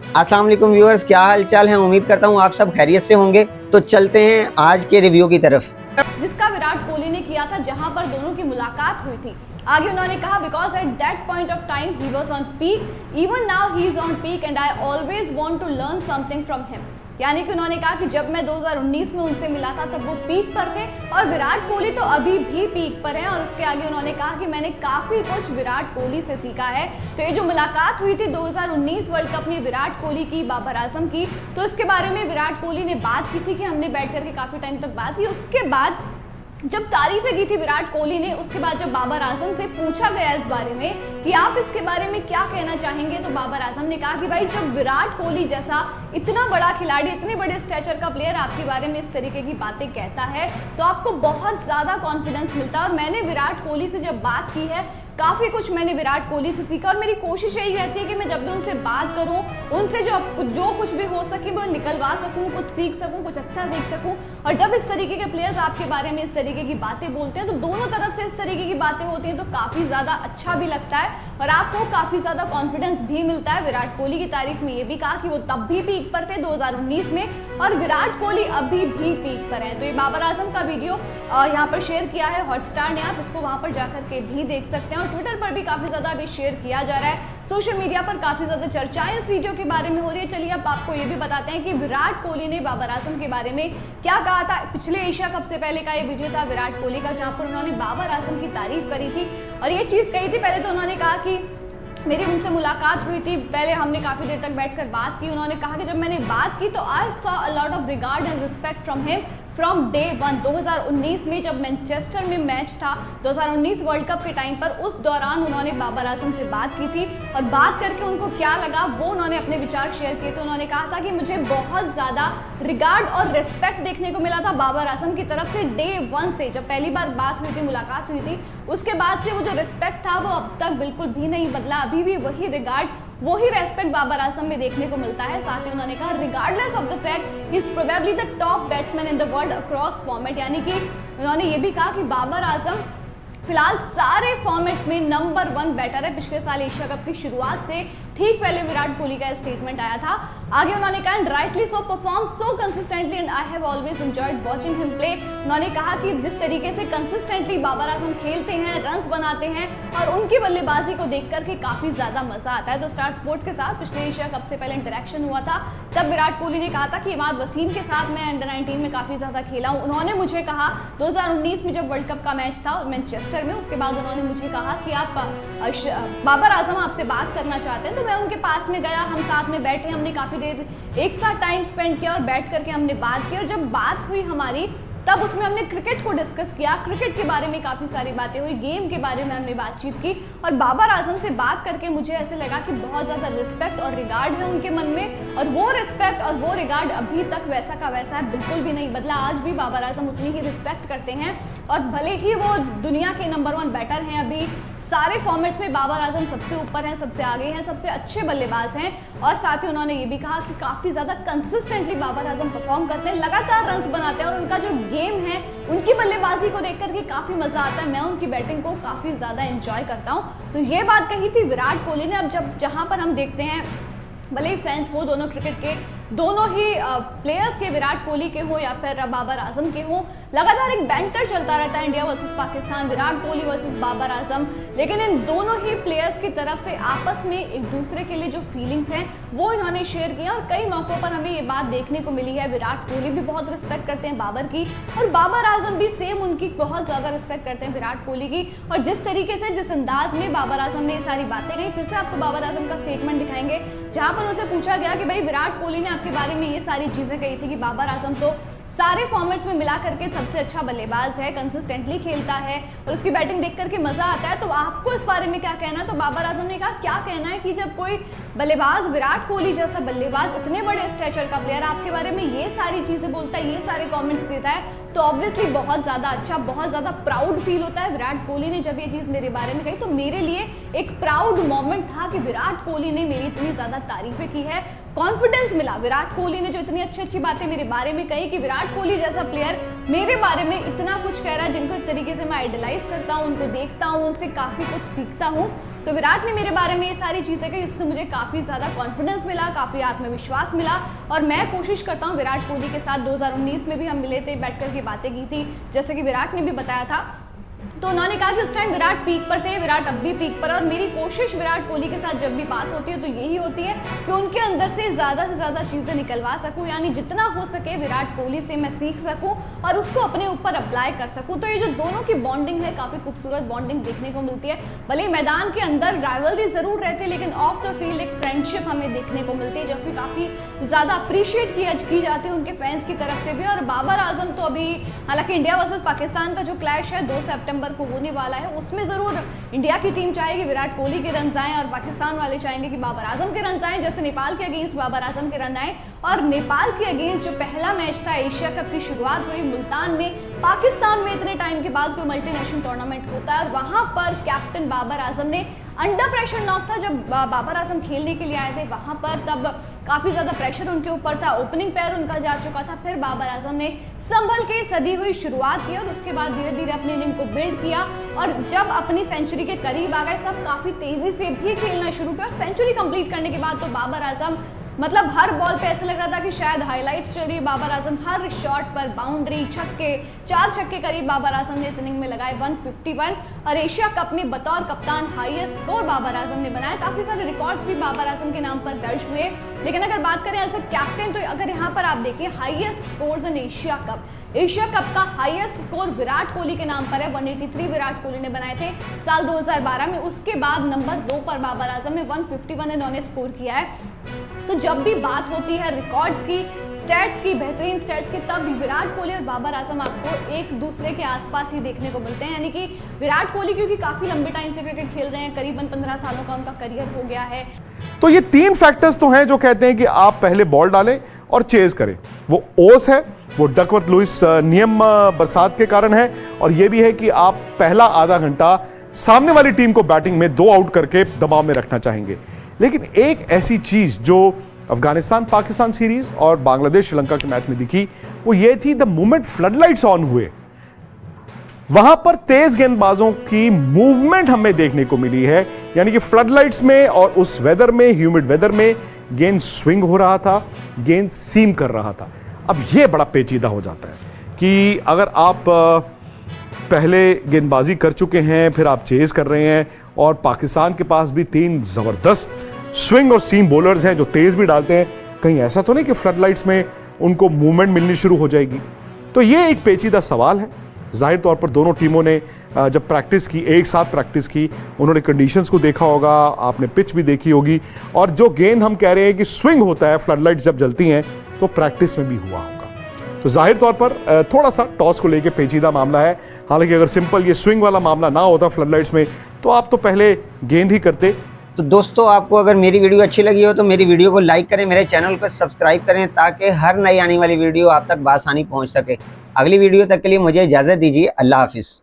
अस्सलाम वालेकुम व्यूअर्स, क्या हाल चाल है। उम्मीद करता हूँ आप सब खैरियत से होंगे। तो चलते हैं आज के रिव्यू की तरफ, जिसका विराट कोहली ने किया था, जहां पर दोनों की मुलाकात हुई थी। आगे उन्होंने कहा, because at that point of time he was on peak, even now he is on peak and I always want to learn something from him. यानी कि उन्होंने कहा कि जब मैं 2019 में उनसे मिला था तब वो पीक पर थे और विराट कोहली तो अभी भी पीक पर हैं। और उसके आगे उन्होंने कहा कि मैंने काफ़ी कुछ विराट कोहली से सीखा है। तो ये जो मुलाकात हुई थी 2019 वर्ल्ड कप में विराट कोहली की बाबर आजम की, तो इसके बारे में विराट कोहली ने बात की थी कि हमने बैठ करके काफ़ी टाइम तक बात की। उसके बाद जब तारीफें की थी विराट कोहली ने, उसके बाद जब बाबर आजम से पूछा गया इस बारे में कि आप इसके बारे में क्या कहना चाहेंगे, तो बाबर आजम ने कहा कि भाई जब विराट कोहली जैसा इतना बड़ा खिलाड़ी, इतने बड़े स्टैचर का प्लेयर आपके बारे में इस तरीके की बातें कहता है तो आपको बहुत ज़्यादा कॉन्फिडेंस मिलता है। और मैंने विराट कोहली से जब बात की है, काफ़ी कुछ मैंने विराट कोहली से सीखा और मेरी कोशिश यही रहती है कि मैं जब भी उनसे बात करूं, उनसे जो कुछ भी हो सके वो निकलवा सकूं, कुछ सीख सकूं, कुछ अच्छा सीख सकूं। और जब इस तरीके के प्लेयर्स आपके बारे में इस तरीके की बातें बोलते हैं तो दोनों तरफ से इस तरीके की बातें होती हैं तो काफ़ी ज़्यादा अच्छा भी लगता है और आपको काफ़ी ज़्यादा कॉन्फिडेंस भी मिलता है। विराट कोहली की तारीफ में ये भी कहा कि वो तब भी पीक पर थे 2019 में और विराट कोहली अभी भी पीक पर हैं। तो ये बाबर आजम का वीडियो यहाँ पर शेयर किया है हॉटस्टार ने, आप इसको वहाँ पर जाकर के भी देख सकते हैं। और ट्विटर पर भी काफ़ी ज़्यादा अभी शेयर किया जा रहा है, सोशल मीडिया पर काफ़ी ज़्यादा चर्चाएं इस वीडियो के बारे में हो रही है। चलिए अब आपको ये भी बताते हैं कि विराट कोहली ने बाबर आजम के बारे में क्या कहा था। पिछले एशिया कप से पहले का ये वीडियो था विराट कोहली का, जहाँ पर उन्होंने बाबर आजम की तारीफ करी थी और ये चीज़ कही थी। पहले तो उन्होंने कहा कि मेरी उनसे मुलाकात हुई थी, पहले हमने काफ़ी देर तक बैठकर बात की। उन्होंने कहा कि जब मैंने बात की तो I saw a lot of regard and respect from him from day one. 2019 में जब मैनचेस्टर में मैच था 2019 वर्ल्ड कप के टाइम पर, उस दौरान उन्होंने बाबर आजम से बात की थी और बात करके उनको क्या लगा वो उन्होंने अपने विचार शेयर किए थे। उन्होंने कहा था कि मुझे बहुत ज़्यादा रिगार्ड और रिस्पेक्ट देखने को मिला था बाबर आजम की तरफ से डे वन से। जब पहली बार बात हुई थी, मुलाकात हुई थी, उसके बाद से वो जो रिस्पेक्ट था वो अब तक बिल्कुल भी नहीं बदला। अभी भी वही रिगार्ड, वही रेस्पेक्ट बाबर आजम में देखने को मिलता है। साथ ही उन्होंने कहा regardless of the fact is probably the top batsman in the world across format. यानी कि उन्होंने ये भी कहा कि बाबर आजम फिलहाल सारे फॉर्मेट्स में नंबर 1 बैटर है। पिछले साल एशिया कप की शुरुआत से ठीक पहले विराट कोहली का स्टेटमेंट आया था। आगे उन्होंने कहा rightly so perform so consistently and I have always enjoyed watching him play. उन्होंने कहा कि जिस तरीके से कंसिस्टेंटली बाबर आजम खेलते हैं, रन्स बनाते हैं और उनकी बल्लेबाजी को देख करके काफ़ी ज़्यादा मज़ा आता है। तो स्टार स्पोर्ट्स के साथ पिछले एशिया कप से पहले इंटरेक्शन हुआ था, तब विराट कोहली ने कहा था कि इमाद वसीम के साथ मैं अंडर 19 में काफ़ी ज़्यादा खेला हूँ। उन्होंने मुझे कहा 2019 में जब वर्ल्ड कप का मैच था मैनचेस्टर में, उसके बाद उन्होंने मुझे कहा कि आप बाबर आजम आपसे बात करना चाहते हैं। तो मैं उनके पास में गया, हम साथ में बैठे, हमने काफ़ी देर एक साथ टाइम स्पेंड किया और बैठ करके हमने बात की। और जब बात हुई हमारी तब उसमें हमने क्रिकेट को डिस्कस किया, क्रिकेट के बारे में काफ़ी सारी बातें हुई, गेम के बारे में हमने बातचीत की। और बाबर आजम से बात करके मुझे ऐसे लगा कि बहुत ज़्यादा रिस्पेक्ट और रिगार्ड है उनके मन में और वो रिस्पेक्ट और वो रिगार्ड अभी तक वैसा का वैसा है, बिल्कुल भी नहीं बदला। आज भी बाबर आजम उतनी ही रिस्पेक्ट करते हैं और भले ही वो दुनिया के नंबर 1 बैटर हैं, अभी सारे फॉर्मेट्स में बाबर आजम सबसे ऊपर हैं, सबसे आगे हैं, सबसे अच्छे बल्लेबाज हैं। और साथ ही उन्होंने ये भी कहा कि काफ़ी ज़्यादा कंसिस्टेंटली बाबर आजम परफॉर्म करते हैं, लगातार रन्स बनाते हैं और उनका जो गेम है, उनकी बल्लेबाजी को देख करके काफ़ी मज़ा आता है। मैं उनकी बैटिंग को काफ़ी ज़्यादा एंजॉय करता हूँ। तो ये बात कही थी विराट कोहली ने। अब जहाँ पर हम देखते हैं, भले ही फैंस हो दोनों क्रिकेट के, दोनों ही प्लेयर्स के, विराट कोहली के हो या फिर बाबर आजम के हो, लगातार एक बैंटर चलता रहता है India versus Pakistan, Virat Kohli versus Babar Azam. लेकिन इन दोनों ही प्लेयर्स की तरफ से आपस में एक दूसरे के लिए जो फीलिंग्स हैं वो इन्होंने शेयर किया और कई मौक़ों पर हमें ये बात देखने को मिली है। विराट कोहली भी बहुत रिस्पेक्ट करते हैं बाबर की और बाबर आजम भी सेम उनकी बहुत ज़्यादा रिस्पेक्ट करते हैं विराट कोहली की। और जिस तरीके से, जिस अंदाज में बाबर आजम ने ये सारी बातें कही, फिर से आपको बाबर आजम का स्टेटमेंट दिखाएंगे जहाँ पर उनसे पूछा गया कि भाई विराट कोहली ने आपके बारे में ये सारी चीज़ें कही थी कि बाबर आजम तो सारे फॉर्मेट्स में मिला करके सबसे अच्छा बल्लेबाज है, कंसिस्टेंटली खेलता है और उसकी बैटिंग देख करके मज़ा आता है। तो आपको इस बारे में क्या कहना है? तो बाबर आजम ने कहा क्या कहना है कि जब कोई बल्लेबाज, विराट कोहली जैसा बल्लेबाज, इतने बड़े स्टैचर का प्लेयर आपके बारे में ये सारी चीज़ें बोलता है, ये सारे कमेंट्स देता है, तो ऑब्वियसली बहुत ज़्यादा अच्छा, बहुत ज़्यादा प्राउड फील होता है। विराट कोहली ने जब ये चीज़ मेरे बारे में कही तो मेरे लिए एक प्राउड मोमेंट था कि विराट कोहली ने मेरी इतनी ज़्यादा तारीफ़ें की है, कॉन्फिडेंस मिला। विराट कोहली ने जो इतनी अच्छी अच्छी बातें मेरे बारे में कही कि विराट कोहली जैसा प्लेयर मेरे बारे में इतना कुछ कह रहा है, जिनको एक तरीके से मैं आइडलाइज करता हूँ, उनको देखता हूँ, उनसे काफ़ी कुछ सीखता हूँ, तो विराट ने मेरे बारे में ये सारी चीज़ें कही, इससे मुझे काफ़ी ज़्यादा कॉन्फिडेंस मिला, काफ़ी आत्मविश्वास मिला। और मैं कोशिश करता हूँ विराट कोहली के साथ 2019 में भी हम मिले थे, बैठ कर के बातें की थी, जैसे कि विराट ने भी बताया था। तो उन्होंने कहा कि उस टाइम विराट पीक पर थे, विराट अब भी पीक पर। और मेरी कोशिश विराट कोहली के साथ जब भी बात होती है तो यही होती है कि उनके अंदर से ज़्यादा चीज़ें निकलवा सकूं, यानी जितना हो सके विराट कोहली से मैं सीख सकूं और उसको अपने ऊपर अप्लाई कर सकूं। तो ये जो दोनों की बॉन्डिंग है, काफ़ी खूबसूरत बॉन्डिंग देखने को मिलती है। भले मैदान के अंदर राइवलरी ज़रूर रहती है, लेकिन ऑफ द फील्ड एक फ्रेंडशिप हमें देखने को मिलती है, जो कि काफ़ी ज़्यादा अप्रिशिएट की जाती है उनके फैंस की तरफ से भी। और बाबर आजम तो अभी, हालांकि इंडिया वर्सेस पाकिस्तान का जो क्लैश है 2 सितंबर को होने वाला है, उसमें ज़रूर इंडिया की टीम चाहेगी विराट कोहली के रन आएँ और पाकिस्तान वाले चाहेंगे कि बाबर आजम के रन आएँ। जैसे नेपाल के अगेंस्ट बाबर आजम के रन आए, और नेपाल के अगेंस्ट जो पहला मैच था एशिया कप की शुरुआत हुई मुल्तान में, पाकिस्तान में इतने टाइम के बाद कोई मल्टीनेशनल टूर्नामेंट होता है, और वहाँ पर कैप्टन बाबर आजम ने अंडर प्रेशर नॉक था जब बाबर आजम खेलने के लिए आए थे वहाँ पर, तब काफ़ी ज़्यादा प्रेशर उनके ऊपर था, ओपनिंग पैर उनका जा चुका था। फिर बाबर आजम ने संभल के सदी हुई शुरुआत की और उसके बाद धीरे धीरे अपनी इनिंग को बिल्ड किया, और जब अपनी सेंचुरी के करीब आ गए तब काफ़ी तेज़ी से भी खेलना शुरू किया। और सेंचुरी कंप्लीट करने के बाद तो बाबर आजम, मतलब हर बॉल पे ऐसा लग रहा था कि शायद हाइलाइट्स चल रही है। बाबर आजम हर शॉट पर बाउंड्री, छक्के, 4 छक्के करीब बाबर आजम ने इस इनिंग में लगाए, 151। और एशिया कप में बतौर कप्तान हाईएस्ट स्कोर बाबर आजम ने बनाया। काफ़ी सारे रिकॉर्ड्स भी बाबर आजम के नाम पर दर्ज हुए। लेकिन अगर बात करें एज ए कैप्टन, तो अगर यहाँ पर आप देखिए highest scores in Asia cup का हाईएस्ट स्कोर विराट कोहली के नाम पर है, 183 विराट कोहली ने बनाए थे साल 2012 में। उसके बाद नंबर 2 पर बाबर आजम ने 151 इन्होंने स्कोर किया है। तो जब भी बात होती है रिकॉर्ड्स की, स्टैट्स की, बेहतरीन स्टैट्स की, तब विराट कोहली और बाबर आजम आपको एक दूसरे के आसपास ही देखने को मिलते हैं। यानी कि विराट कोहली क्योंकि काफ़ी लंबे टाइम से क्रिकेट खेल रहे हैं, करीबन 15 सालों का उनका करियर हो गया है। तो ये 3 फैक्टर्स तो हैं जो कहते हैं कि आप पहले बॉल डालें और चेज करें। वो ओस है, वो डकवर्थ लुइस नियम बरसात के कारण है, और ये भी है कि आप पहला आधा घंटा सामने वाली टीम को बैटिंग में 2 आउट करके दबाव में रखना चाहेंगे। लेकिन एक ऐसी चीज जो अफगानिस्तान पाकिस्तान सीरीज और बांग्लादेश श्रीलंका के मैच में दिखी, वो ये थी द मोमेंट फ्लडलाइट्स ऑन हुए, वहां पर तेज गेंदबाजों की मूवमेंट हमें देखने को मिली है। यानी कि फ्लडलाइट्स में और उस वेदर में, ह्यूमिड वेदर में, गेंद स्विंग हो रहा था, गेंद सीम कर रहा था। अब यह बड़ा पेचीदा हो जाता है कि अगर आप पहले गेंदबाजी कर चुके हैं, फिर आप चेज कर रहे हैं, और पाकिस्तान के पास भी 3 जबरदस्त स्विंग और सीम बॉलर्स हैं जो तेज भी डालते हैं, कहीं ऐसा तो नहीं कि फ्लडलाइट्स में उनको मूवमेंट मिलनी शुरू हो जाएगी। तो ये एक पेचीदा सवाल है। जाहिर तौर पर दोनों टीमों ने जब प्रैक्टिस की, एक साथ प्रैक्टिस की, उन्होंने कंडीशंस को देखा होगा, आपने पिच भी देखी होगी, और जो गेंद हम कह रहे हैं कि स्विंग होता है फ्लडलाइट्स जब जलती हैं, तो प्रैक्टिस में भी हुआ होगा। तो जाहिर तौर पर थोड़ा सा टॉस को लेकर पेचीदा मामला है। हालांकि अगर सिंपल ये स्विंग वाला मामला ना होता फ्लडलाइट्स में, तो आप तो पहले गेंद ही करते। तो दोस्तों, आपको अगर मेरी वीडियो अच्छी लगी हो तो मेरी वीडियो को लाइक करें, मेरे चैनल को सब्सक्राइब करें, ताकि हर नई आने वाली वीडियो आप तक बआसानी पहुंच सके। अगली वीडियो तक के लिए मुझे इजाज़त दीजिए। अल्लाह हाफिज़।